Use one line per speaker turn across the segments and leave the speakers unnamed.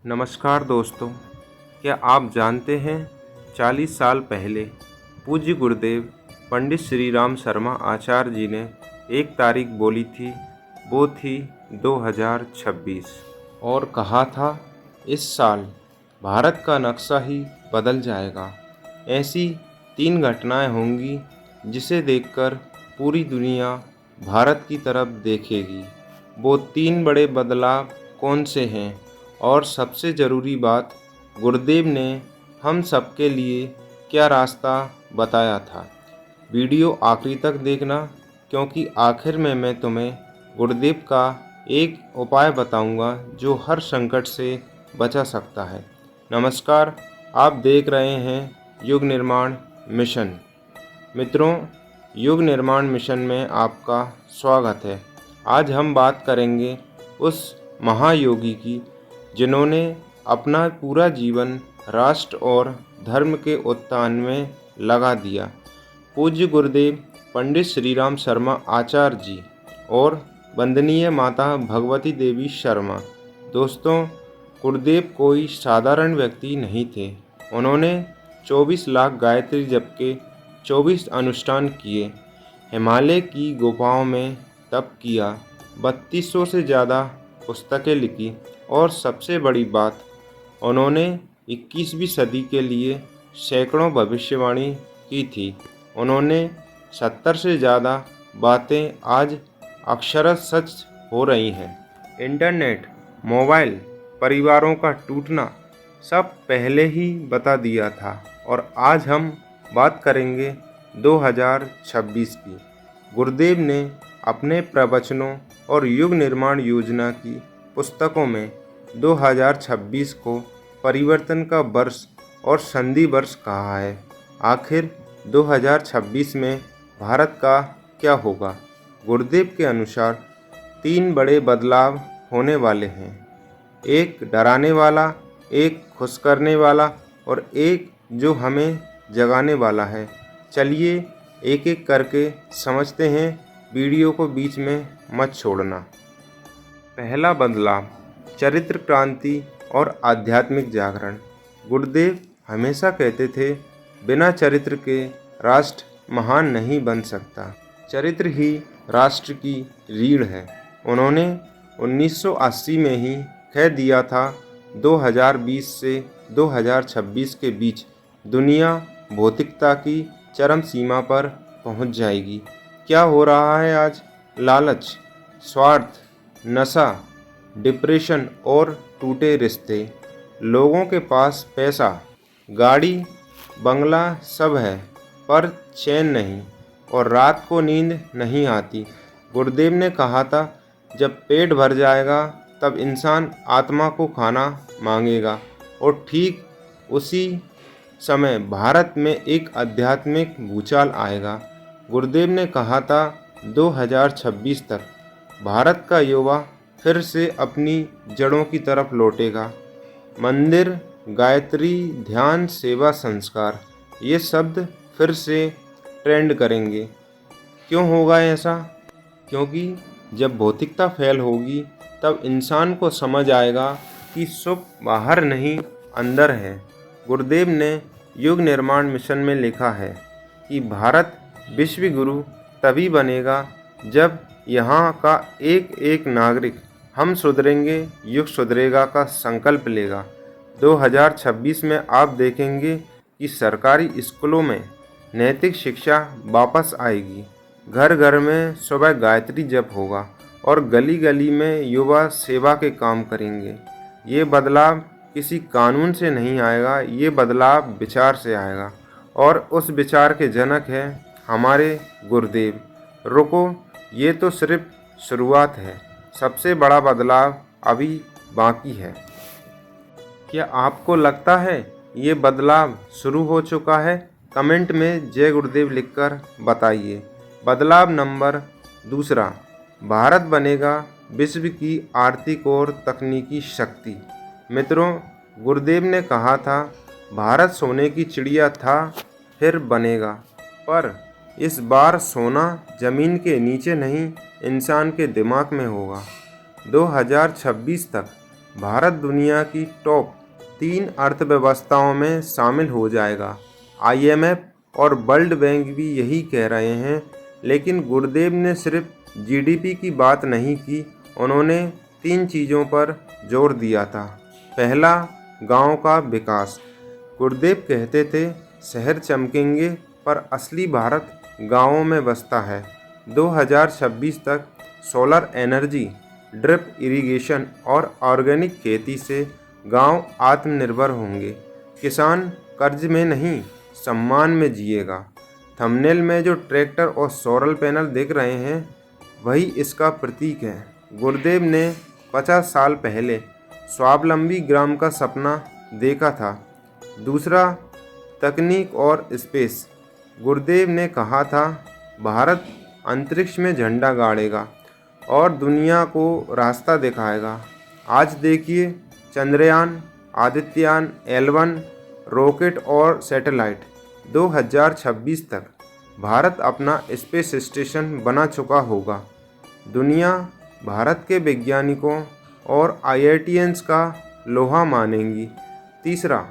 नमस्कार दोस्तों, क्या आप जानते हैं 40 साल पहले पूज्य गुरुदेव पंडित श्री राम शर्मा आचार्य जी ने एक तारीख बोली थी, वो थी 2026 और कहा था इस साल भारत का नक्शा ही बदल जाएगा। ऐसी 3 घटनाएं होंगी जिसे देखकर पूरी दुनिया भारत की तरफ देखेगी। वो 3 बड़े बदलाव कौन से हैं और सबसे ज़रूरी बात, गुरुदेव ने हम सबके लिए क्या रास्ता बताया था। वीडियो आखिरी तक देखना, क्योंकि आखिर में मैं तुम्हें गुरुदेव का एक उपाय बताऊंगा जो हर संकट से बचा सकता है। नमस्कार, आप देख रहे हैं युग निर्माण मिशन। मित्रों, युग निर्माण मिशन में आपका स्वागत है। आज हम बात करेंगे उस महायोगी की जिन्होंने अपना पूरा जीवन राष्ट्र और धर्म के उत्थान में लगा दिया। पूज्य गुरुदेव पंडित श्री राम शर्मा आचार्य जी और वंदनीय माता भगवती देवी शर्मा। दोस्तों, गुरुदेव कोई साधारण व्यक्ति नहीं थे। उन्होंने 24 लाख गायत्री जप के 24 अनुष्ठान किए, हिमालय की गुफाओं में तप किया, 3200 से ज़्यादा पुस्तकें लिखी और सबसे बड़ी बात, उन्होंने 21वीं सदी के लिए सैकड़ों भविष्यवाणी की थी। उन्होंने 70 से ज़्यादा बातें आज अक्षरशः सच हो रही हैं। इंटरनेट, मोबाइल, परिवारों का टूटना सब पहले ही बता दिया था। और आज हम बात करेंगे 2026 की। गुरुदेव ने अपने प्रवचनों और युग निर्माण योजना की पुस्तकों में 2026 को परिवर्तन का वर्ष और संधि वर्ष कहा है। आखिर 2026 में भारत का क्या होगा? गुरुदेव के अनुसार 3 बड़े बदलाव होने वाले हैं। एक डराने वाला, एक खुश करने वाला और एक जो हमें जगाने वाला है। चलिए एक एक करके समझते हैं, वीडियो को बीच में मत छोड़ना। पहला बदलाव, चरित्र क्रांति और आध्यात्मिक जागरण। गुरुदेव हमेशा कहते थे, बिना चरित्र के राष्ट्र महान नहीं बन सकता। चरित्र ही राष्ट्र की रीढ़ है। उन्होंने 1980 में ही कह दिया था, 2020 से 2026 के बीच दुनिया भौतिकता की चरम सीमा पर पहुंच जाएगी। क्या हो रहा है आज? लालच, स्वार्थ, नशा, डिप्रेशन और टूटे रिश्ते। लोगों के पास पैसा, गाड़ी, बंगला सब है, पर चैन नहीं और रात को नींद नहीं आती। गुरुदेव ने कहा था, जब पेट भर जाएगा तब इंसान आत्मा को खाना मांगेगा। और ठीक उसी समय भारत में एक आध्यात्मिक भूचाल आएगा। गुरुदेव ने कहा था, 2026 तक भारत का युवा फिर से अपनी जड़ों की तरफ लौटेगा। मंदिर, गायत्री, ध्यान, सेवा, संस्कार, ये शब्द फिर से ट्रेंड करेंगे। क्यों होगा ऐसा? क्योंकि जब भौतिकता फैल होगी तब इंसान को समझ आएगा कि सुख बाहर नहीं अंदर है। गुरुदेव ने युग निर्माण मिशन में लिखा है कि भारत विश्व गुरु तभी बनेगा जब यहाँ का एक एक नागरिक हम सुधरेंगे, युग सुधरेगा का संकल्प लेगा। 2026 में आप देखेंगे कि सरकारी स्कूलों में नैतिक शिक्षा वापस आएगी, घर घर में सुबह गायत्री जप होगा और गली गली में युवा सेवा के काम करेंगे। ये बदलाव किसी कानून से नहीं आएगा, ये बदलाव विचार से आएगा और उस विचार के जनक हैं हमारे गुरुदेव। रुको, ये तो सिर्फ शुरुआत है, सबसे बड़ा बदलाव अभी बाकी है। क्या आपको लगता है ये बदलाव शुरू हो चुका है? कमेंट में जय गुरुदेव लिखकर बताइए। बदलाव नंबर 2, भारत बनेगा विश्व की आर्थिक और तकनीकी शक्ति। मित्रों, गुरुदेव ने कहा था, भारत सोने की चिड़िया था, फिर बनेगा, पर इस बार सोना जमीन के नीचे नहीं, इंसान के दिमाग में होगा। 2026 तक भारत दुनिया की टॉप 3 अर्थव्यवस्थाओं में शामिल हो जाएगा। IMF और वर्ल्ड बैंक भी यही कह रहे हैं। लेकिन गुरुदेव ने सिर्फ GDP की बात नहीं की, उन्होंने 3 चीज़ों पर जोर दिया था। पहला, गांव का विकास। गुरुदेव कहते थे, शहर चमकेंगे पर असली भारत गांवों में बसता है। 2026 तक सोलर एनर्जी, ड्रिप इरिगेशन और ऑर्गेनिक खेती से गांव आत्मनिर्भर होंगे। किसान कर्ज में नहीं, सम्मान में जिएगा। थंबनेल में जो ट्रैक्टर और सोलर पैनल दिख रहे हैं, वही इसका प्रतीक है। गुरुदेव ने 50 साल पहले स्वावलंबी ग्राम का सपना देखा था। दूसरा, तकनीक और स्पेस। गुरुदेव ने कहा था, भारत अंतरिक्ष में झंडा गाड़ेगा और दुनिया को रास्ता दिखाएगा। आज देखिए, चंद्रयान, आदित्ययान, L1 रॉकेट और सैटेलाइट। 2026 तक भारत अपना स्पेस स्टेशन बना चुका होगा। दुनिया भारत के वैज्ञानिकों और IITians का लोहा मानेंगी। तीसरा,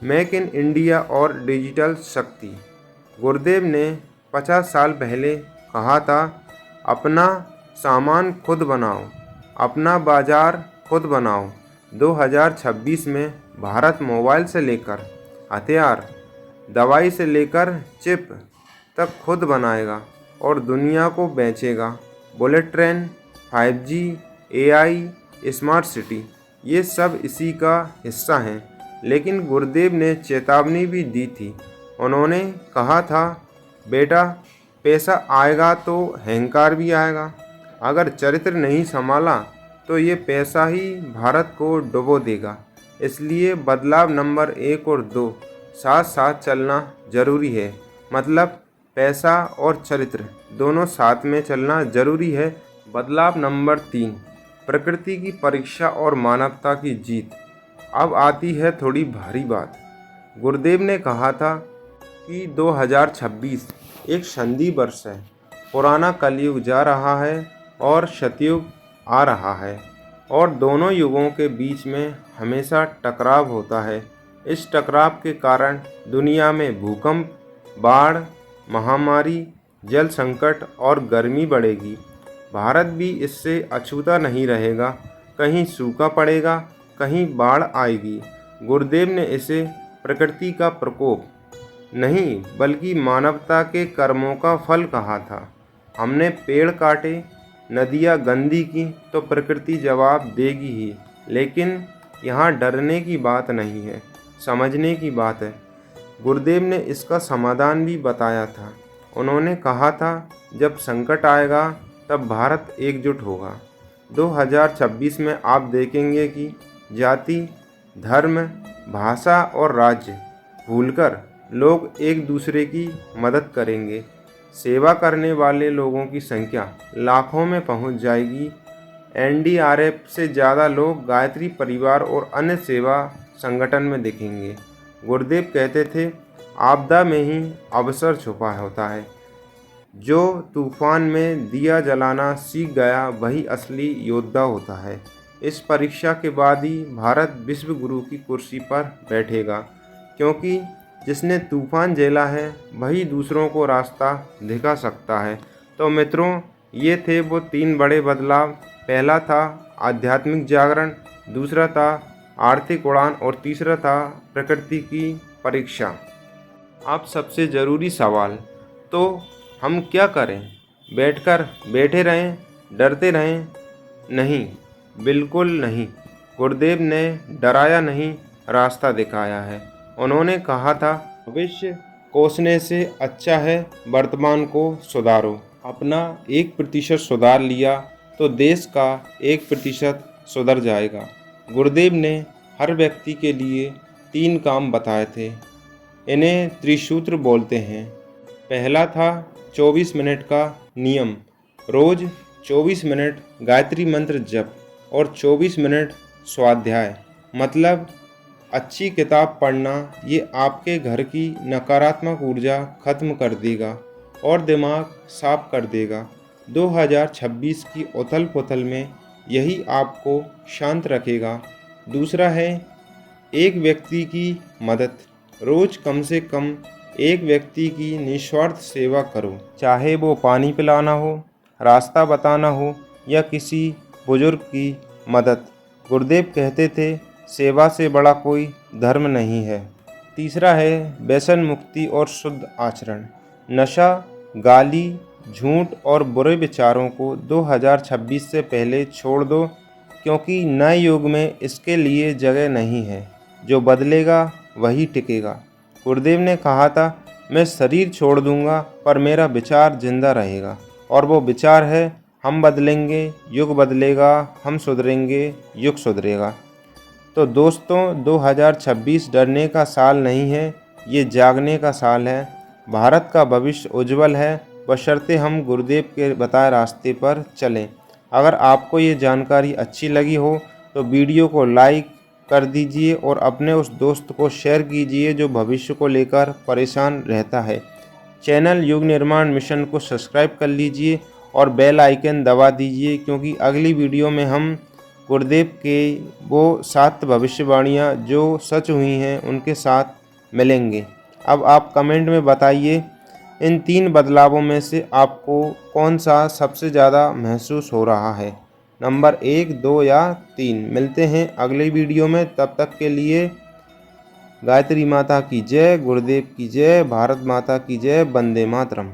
मेक इन इंडिया और डिजिटल शक्ति। गुरुदेव ने 50 साल पहले कहा था, अपना सामान खुद बनाओ, अपना बाजार खुद बनाओ। 2026 में भारत मोबाइल से लेकर हथियार, दवाई से लेकर चिप तक खुद बनाएगा और दुनिया को बेचेगा। Bullet train, 5G, AI, smart city, ये सब इसी का हिस्सा हैं। लेकिन गुरुदेव ने चेतावनी भी दी थी। उन्होंने कहा था, बेटा, पैसा आएगा तो अहंकार भी आएगा। अगर चरित्र नहीं संभाला तो ये पैसा ही भारत को डुबो देगा। इसलिए बदलाव नंबर 1 और 2 साथ साथ चलना जरूरी है। मतलब पैसा और चरित्र दोनों साथ में चलना जरूरी है। बदलाव नंबर 3, प्रकृति की परीक्षा और मानवता की जीत। अब आती है थोड़ी भारी बात। गुरुदेव ने कहा था कि 2026 एक संधि वर्ष है। पुराना कलयुग जा रहा है और सतयुग आ रहा है, और दोनों युगों के बीच में हमेशा टकराव होता है। इस टकराव के कारण दुनिया में भूकंप, बाढ़, महामारी, जल संकट और गर्मी बढ़ेगी। भारत भी इससे अछूता नहीं रहेगा। कहीं सूखा पड़ेगा, कहीं बाढ़ आएगी। गुरुदेव ने इसे प्रकृति का प्रकोप नहीं, बल्कि मानवता के कर्मों का फल कहा था। हमने पेड़ काटे, नदियाँ गंदी की तो प्रकृति जवाब देगी ही। लेकिन यहाँ डरने की बात नहीं है, समझने की बात है। गुरुदेव ने इसका समाधान भी बताया था। उन्होंने कहा था, जब संकट आएगा तब भारत एकजुट होगा। 2026 में आप देखेंगे कि जाति, धर्म, भाषा और राज्य भूलकर लोग एक दूसरे की मदद करेंगे। सेवा करने वाले लोगों की संख्या लाखों में पहुंच जाएगी। NDRF से ज़्यादा लोग गायत्री परिवार और अन्य सेवा संगठन में दिखेंगे। गुरुदेव कहते थे, आपदा में ही अवसर छुपा होता है। जो तूफान में दिया जलाना सीख गया, वही असली योद्धा होता है। इस परीक्षा के बाद ही भारत विश्व गुरु की कुर्सी पर बैठेगा, क्योंकि जिसने तूफान झेला है वही दूसरों को रास्ता दिखा सकता है। तो मित्रों, ये थे वो 3 बड़े बदलाव। पहला था आध्यात्मिक जागरण, दूसरा था आर्थिक उड़ान और तीसरा था प्रकृति की परीक्षा। आप सबसे ज़रूरी सवाल, तो हम क्या करें? बैठकर बैठे रहें, डरते रहें? नहीं, बिल्कुल नहीं। गुरुदेव ने डराया नहीं, रास्ता दिखाया है। उन्होंने कहा था, भविष्य कोसने से अच्छा है वर्तमान को सुधारो। अपना 1% सुधार लिया तो देश का 1% सुधर जाएगा। गुरुदेव ने हर व्यक्ति के लिए 3 काम बताए थे। इन्हें त्रिसूत्र बोलते हैं। पहला था 24 मिनट का नियम। रोज़ 24 मिनट गायत्री मंत्र जप और 24 मिनट स्वाध्याय। मतलब अच्छी किताब पढ़ना, ये आपके घर की नकारात्मक ऊर्जा खत्म कर देगा और दिमाग साफ कर देगा। 2026 की उथल पुथल में यही आपको शांत रखेगा। दूसरा है एक व्यक्ति की मदद। रोज़ कम से कम एक व्यक्ति की निस्वार्थ सेवा करो, चाहे वो पानी पिलाना हो, रास्ता बताना हो या किसी बुजुर्ग की मदद। गुरुदेव कहते थे, सेवा से बड़ा कोई धर्म नहीं है। तीसरा है व्यसन मुक्ति और शुद्ध आचरण। नशा, गाली, झूठ और बुरे विचारों को 2026 से पहले छोड़ दो, क्योंकि नए युग में इसके लिए जगह नहीं है। जो बदलेगा वही टिकेगा। गुरुदेव ने कहा था, मैं शरीर छोड़ दूंगा पर मेरा विचार जिंदा रहेगा, और वो विचार है हम बदलेंगे, युग बदलेगा, हम सुधरेंगे, युग सुधरेगा। तो दोस्तों 2026 डरने का साल नहीं है, ये जागने का साल है। भारत का भविष्य उज्जवल है, बशर्ते हम गुरुदेव के बताए रास्ते पर चलें। अगर आपको ये जानकारी अच्छी लगी हो तो वीडियो को लाइक कर दीजिए और अपने उस दोस्त को शेयर कीजिए जो भविष्य को लेकर परेशान रहता है। चैनल युग निर्माण मिशन को सब्सक्राइब कर लीजिए और बेल आइकन दबा दीजिए, क्योंकि अगली वीडियो में हम गुरुदेव के वो 7 भविष्यवाणियाँ जो सच हुई हैं उनके साथ मिलेंगे। अब आप कमेंट में बताइए इन 3 बदलावों में से आपको कौन सा सबसे ज़्यादा महसूस हो रहा है, नंबर 1, 2 या 3। मिलते हैं अगले वीडियो में, तब तक के लिए गायत्री माता की जय, गुरुदेव की जय, भारत माता की जय, वंदे मातरम।